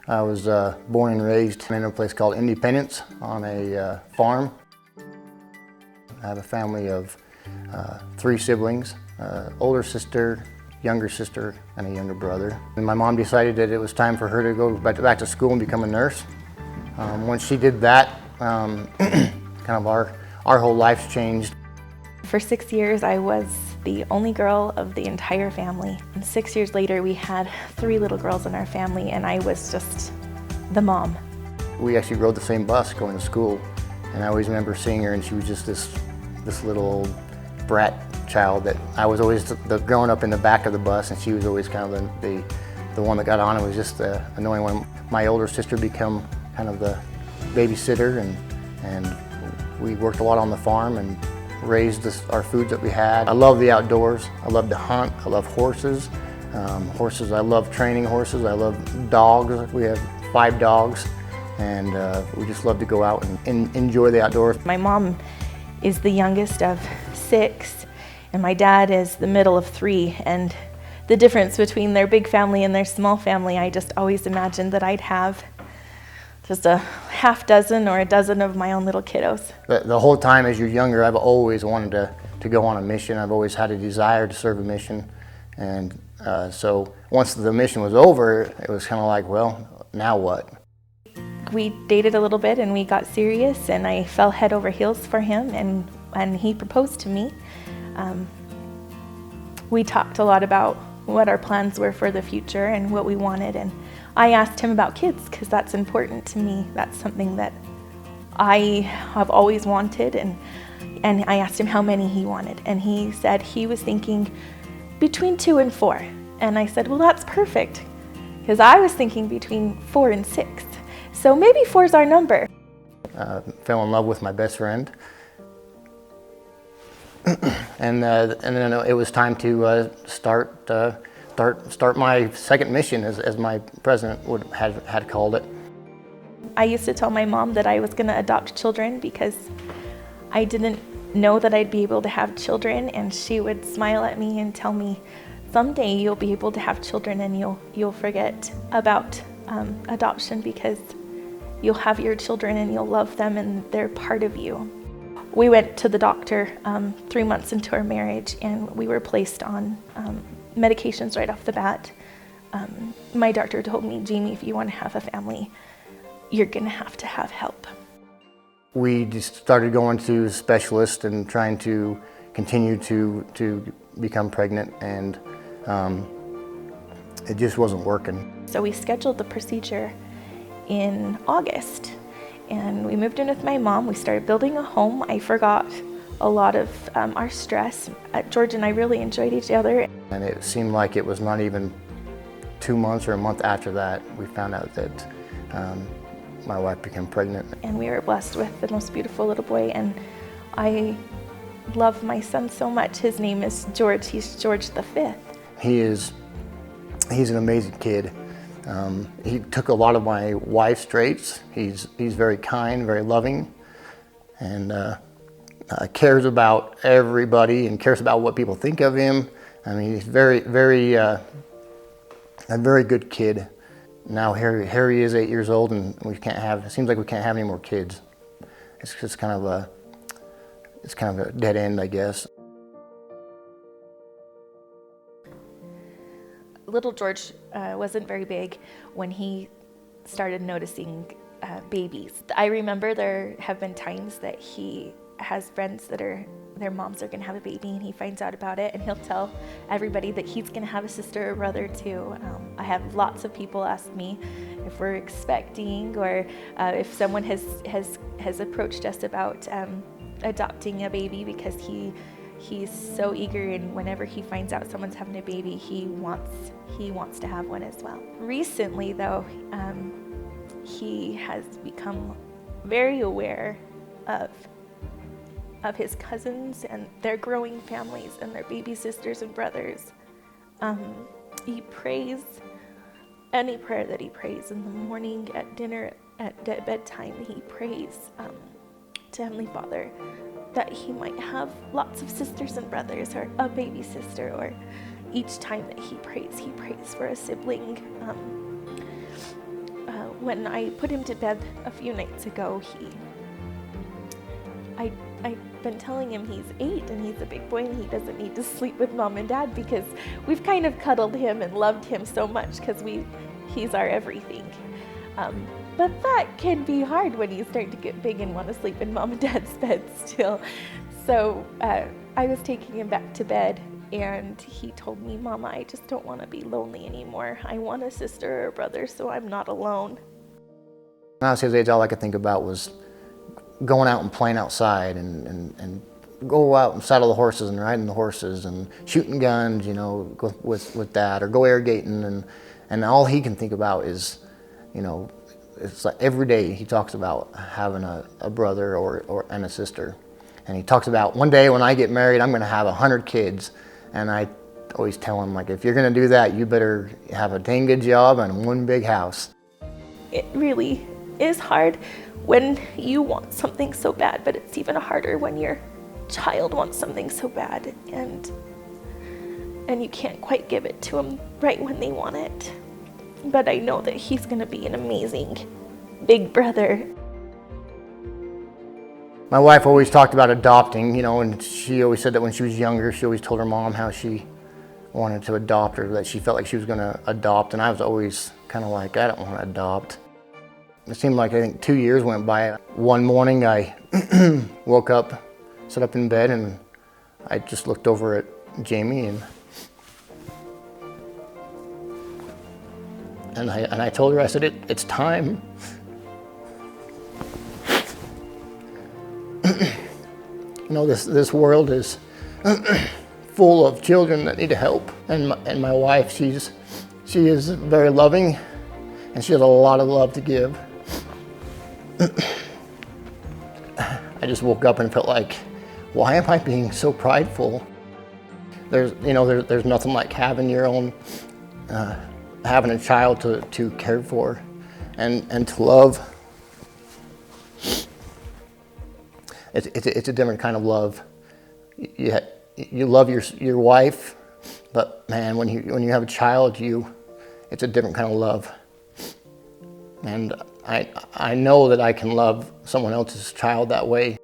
I was born and raised in a place called Independence on a farm. I have a family of 3 siblings, older sister, younger sister, and a younger brother. And my mom decided that it was time for her to go back to school and become a nurse. Once she did that, kind of our whole lives changed. For 6 years, I was the only girl of the entire family. And 6 years later, we had 3 little girls in our family, and I was just the mom. We actually rode the same bus going to school, and I always remember seeing her, and she was just this little old brat child that I was always growing up in the back of the bus, and she was always kind of the one that got on. It was just the annoying one. My older sister became kind of the babysitter, and we worked a lot on the farm and raised our foods that we had. I love the outdoors. I love to hunt. I love horses. I love training horses. I love dogs. We have 5 dogs, and we just love to go out and enjoy the outdoors. My mom is the youngest of 6, and my dad is the middle of 3. And the difference between their big family and their small family, I just always imagined that I'd have just a half dozen or a dozen of my own little kiddos. The whole time as you're younger, I've always wanted to go on a mission. I've always had a desire to serve a mission. And so once the mission was over, it was kind of like, well, now what? We dated a little bit and we got serious, and I fell head over heels for him, and he proposed to me. We talked a lot about what our plans were for the future and what we wanted, and I asked him about kids because that's important to me. That's something that I have always wanted, and I asked him how many he wanted, and he said he was thinking between 2 and 4. And I said, well, that's perfect, because I was thinking between 4 and 6. So maybe 4 is our number. Fell in love with my best friend. And then it was time to start my second mission, as my president had called it. I used to tell my mom that I was going to adopt children because I didn't know that I'd be able to have children, and she would smile at me and tell me, someday you'll be able to have children and you'll forget about adoption because you'll have your children and you'll love them and they're part of you. We went to the doctor 3 months into our marriage, and we were placed on medications right off the bat. My doctor told me, Jamie, if you want to have a family, you're going to have help. We just started going to specialists and trying to continue to become pregnant, and it just wasn't working. So we scheduled the procedure in August, and we moved in with my mom. We started building a home. I forgot a lot of our stress. George and I really enjoyed each other. And it seemed like it was not even 2 months or a month after that, we found out that my wife became pregnant. And we were blessed with the most beautiful little boy, and I love my son so much. His name is George. He's George the 5th. He's an amazing kid. He took a lot of my wife's traits. He's very kind, very loving, and cares about everybody and cares about what people think of him. I mean, he's a very good kid. Now here he is, 8 years old, and it seems like we can't have any more kids. It's just kind of a dead end, I guess. Little George wasn't very big when he started noticing babies. I remember there have been times that he has friends that their moms are going to have a baby, and he finds out about it, and he'll tell everybody that he's going to have a sister or brother too. I have lots of people ask me if we're expecting, or if someone has approached us about adopting a baby, because he's so eager, and whenever he finds out someone's having a baby, he wants to have one as well. Recently, though, he has become very aware of his cousins and their growing families and their baby sisters and brothers. He prays any prayer that he prays in the morning, at dinner, at bedtime. He prays to Heavenly Father that he might have lots of sisters and brothers, or a baby sister, or each time that he prays for a sibling. when I put him to bed a few nights ago, I've been telling him he's 8 and he's a big boy and he doesn't need to sleep with mom and dad, because we've kind of cuddled him and loved him so much because he's our everything. But that can be hard when you start to get big and want to sleep in mom and dad's bed still. So I was taking him back to bed and he told me, "Mama, I just don't want to be lonely anymore. I want a sister or a brother so I'm not alone." When I was his age, all I could think about was going out and playing outside and go out and saddle the horses and riding the horses and shooting guns, you know, go with Dad, or go irrigating, and all he can think about is, you know, it's like every day he talks about having a brother and a sister. And he talks about, one day when I get married, I'm going to have 100 kids. And I always tell him, like, if you're going to do that, you better have a dang good job and one big house. It really is hard when you want something so bad, but it's even harder when your child wants something so bad and you can't quite give it to them right when they want it. But I know that he's going to be an amazing big brother. My wife always talked about adopting, you know, and she always said that when she was younger, she always told her mom how she wanted to adopt her, that she felt like she was going to adopt, and I was always kind of like, I don't want to adopt. It seemed like, I think 2 years went by. One morning I woke up, sat up in bed, and I just looked over at Jamie and I told her, I said, it's time. You know, this world is full of children that need help, and my wife, she is very loving, and she has a lot of love to give. I just woke up and felt like, why am I being so prideful? There's nothing like having your own, having a child to care for and to love. It's a different kind of love. You love your wife, but man, when you have a child, it's a different kind of love. And I know that I can love someone else's child that way.